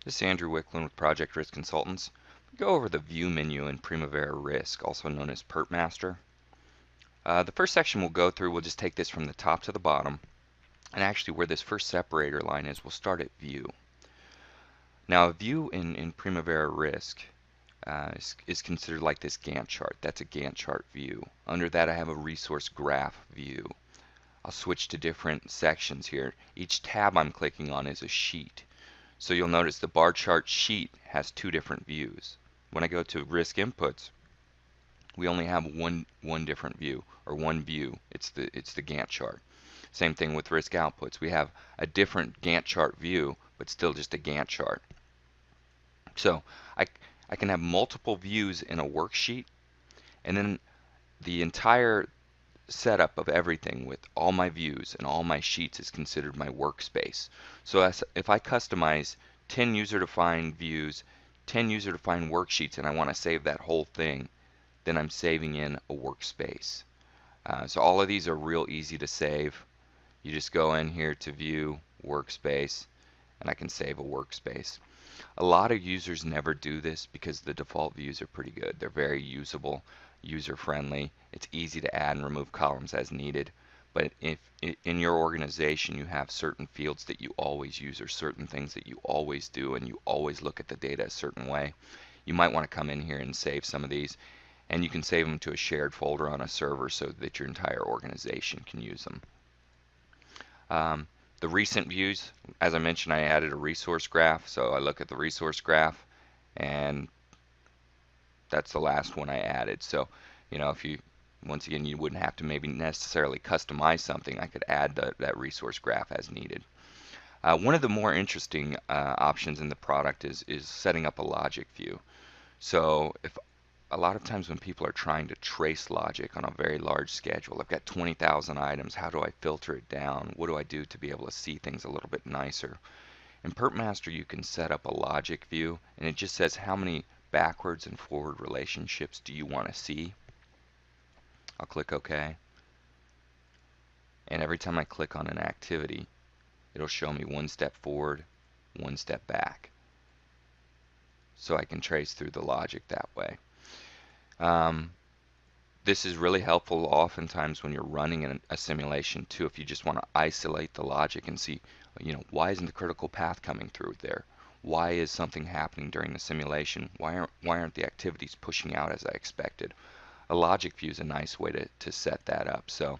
This is Andrew Wicklund with Project Risk Consultants. We go over the View menu in Primavera Risk, also known as Pertmaster. The first section we'll go through, we'll just take this from the top to the bottom. And actually where this first separator line is, we'll start at View. Now a view in Primavera Risk is considered like this Gantt chart. That's a Gantt chart view. Under that I have a resource graph view. I'll switch to different sections here. Each tab I'm clicking on is a sheet. So you'll notice the bar chart sheet has two different views. When I go to risk inputs, we only have one different view, or one view. It's the Gantt chart. Same thing with risk outputs. We have a different Gantt chart view, but still just a Gantt chart. So I can have multiple views in a worksheet, and then the entire setup of everything with all my views and all my sheets is considered my workspace. So if I customize 10 user-defined views, 10 user-defined worksheets, and I want to save that whole thing, then I'm saving in a workspace. So all of these are real easy to save. You just go in here to View, Workspace, and I can save a workspace. A lot of users never do this because the default views are pretty good. They're very usable, user-friendly. It's easy to add and remove columns as needed. But if in your organization you have certain fields that you always use or certain things that you always do and you always look at the data a certain way, you might want to come in here and save some of these. And you can save them to a shared folder on a server so that your entire organization can use them. The recent views, as I mentioned, I added a resource graph. So I look at the resource graph, and that's the last one I added. So, if you, once again, you wouldn't have to maybe necessarily customize something. I could add that resource graph as needed. One of the more interesting options in the product is setting up a logic view. So if a lot of times when people are trying to trace logic on a very large schedule, I've got 20,000 items, how do I filter it down? What do I do to be able to see things a little bit nicer? In Pertmaster you can set up a logic view, and it just says how many backwards and forward relationships do you want to see. I'll click OK, and every time I click on an activity it'll show me one step forward, one step back, so I can trace through the logic that way. This is really helpful oftentimes when you're running a simulation too, if you just want to isolate the logic and see, why isn't the critical path coming through there? Why is something happening during the simulation? Why aren't the activities pushing out as I expected? A logic view is a nice way to set that up. So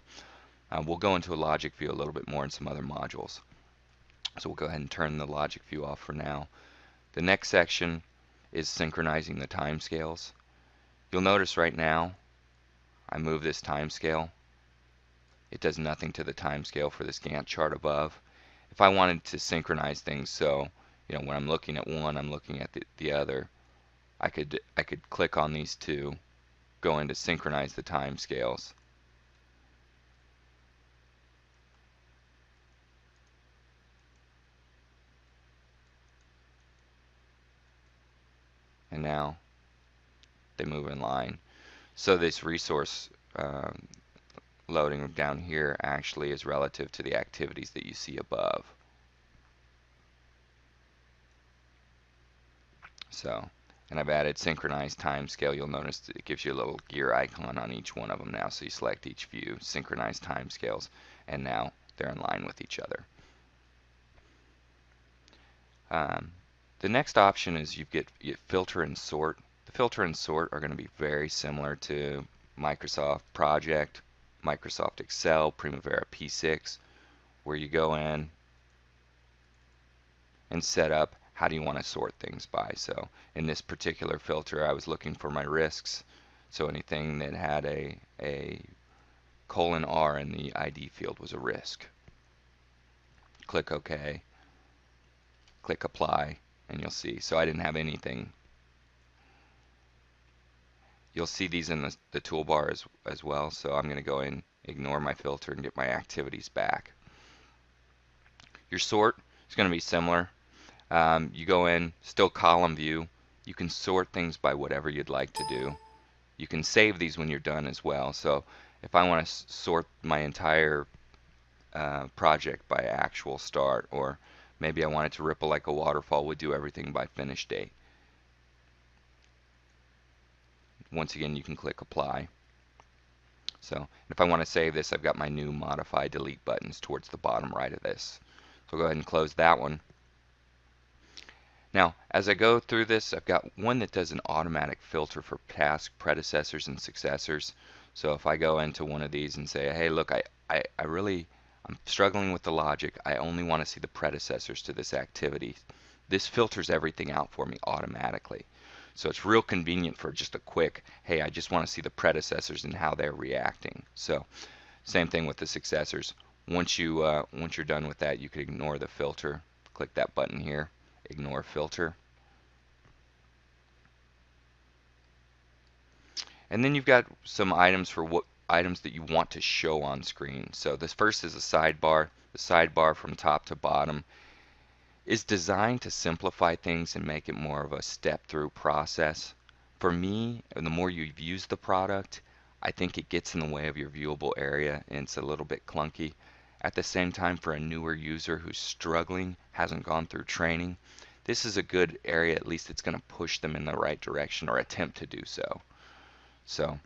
we'll go into a logic view a little bit more in some other modules. So we'll go ahead and turn the logic view off for now. The next section is synchronizing the timescales. You'll notice right now I move this timescale. It does nothing to the timescale for this Gantt chart above. If I wanted to synchronize things, so when I'm looking at one, I'm looking at the other, I could click on these two, go into synchronize the timescales. And now they move in line. So this resource loading down here actually is relative to the activities that you see above. So, and I've added synchronized timescale. You'll notice that it gives you a little gear icon on each one of them now. So you select each view, synchronize timescales, and now they're in line with each other. The next option is you filter and sort. The filter and sort are going to be very similar to Microsoft Project, Microsoft Excel, Primavera P6, where you go in and set up how do you want to sort things by. So in this particular filter I was looking for my risks, so anything that had a :R in the ID field was a risk. Click OK, click Apply, and you'll see. So I didn't have anything. You'll see these in the toolbar as well, so I'm going to go in, ignore my filter, and get my activities back. Your sort is going to be similar. You go in, still column view. You can sort things by whatever you'd like to do. You can save these when you're done as well. So if I want to sort my entire project by actual start, or Maybe I want it to ripple like a waterfall, would do everything by finish date. Once again, you can click apply. So if I want to save this, I've got my new modify delete buttons towards the bottom right of this. So I'll go ahead and close that one. Now, as I go through this, I've got one that does an automatic filter for task predecessors and successors. So if I go into one of these and say, hey, look, I'm struggling with the logic. I only want to see the predecessors to this activity. This filters everything out for me automatically. So it's real convenient for just a quick, hey, I just want to see the predecessors and how they're reacting. So same thing with the successors. Once you're done with that, you can ignore the filter. Click that button here, ignore filter. And then you've got some items for what items that you want to show on screen. So this first is a sidebar. The sidebar from top to bottom is designed to simplify things and make it more of a step-through process. For me, the more you've used the product, I think it gets in the way of your viewable area and it's a little bit clunky. At the same time, for a newer user who's struggling, hasn't gone through training, this is a good area. At least it's going to push them in the right direction or attempt to do so. So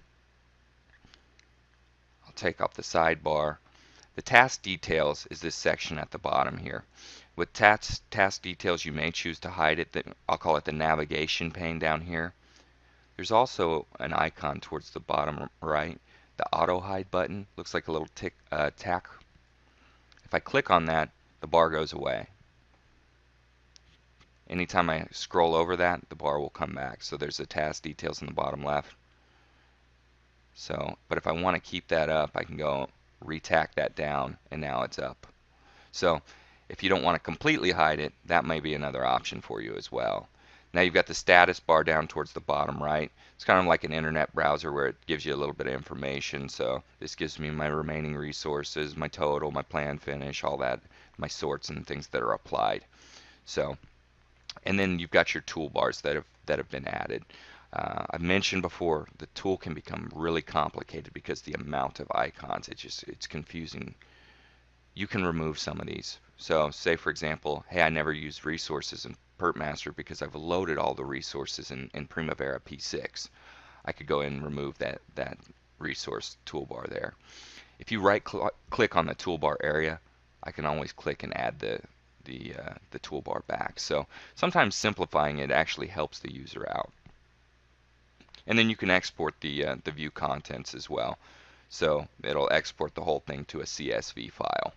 I'll take off the sidebar. The task details is this section at the bottom here. With task details, you may choose to hide it. I'll call it the navigation pane down here. There's also an icon towards the bottom right. The auto hide button looks like a little tack. If I click on that, the bar goes away. Anytime I scroll over that, the bar will come back. So there's the task details in the bottom left. So, but if I want to keep that up, I can go retack that down and now it's up. So if you don't want to completely hide it, that may be another option for you as well. Now you've got the status bar down towards the bottom right. It's kind of like an internet browser where it gives you a little bit of information. So this gives me my remaining resources, my total, my plan finish, all that, my sorts and things that are applied. So, and then you've got your toolbars that have been added. I've mentioned before the tool can become really complicated because the amount of icons, it's confusing. You can remove some of these. So say for example, hey, I never used resources in Pertmaster because I've loaded all the resources in Primavera P6. I could go in and remove that resource toolbar there. If you click on the toolbar area, I can always click and add the toolbar back. So sometimes simplifying it actually helps the user out. And then you can export the view contents as well. So it'll export the whole thing to a CSV file.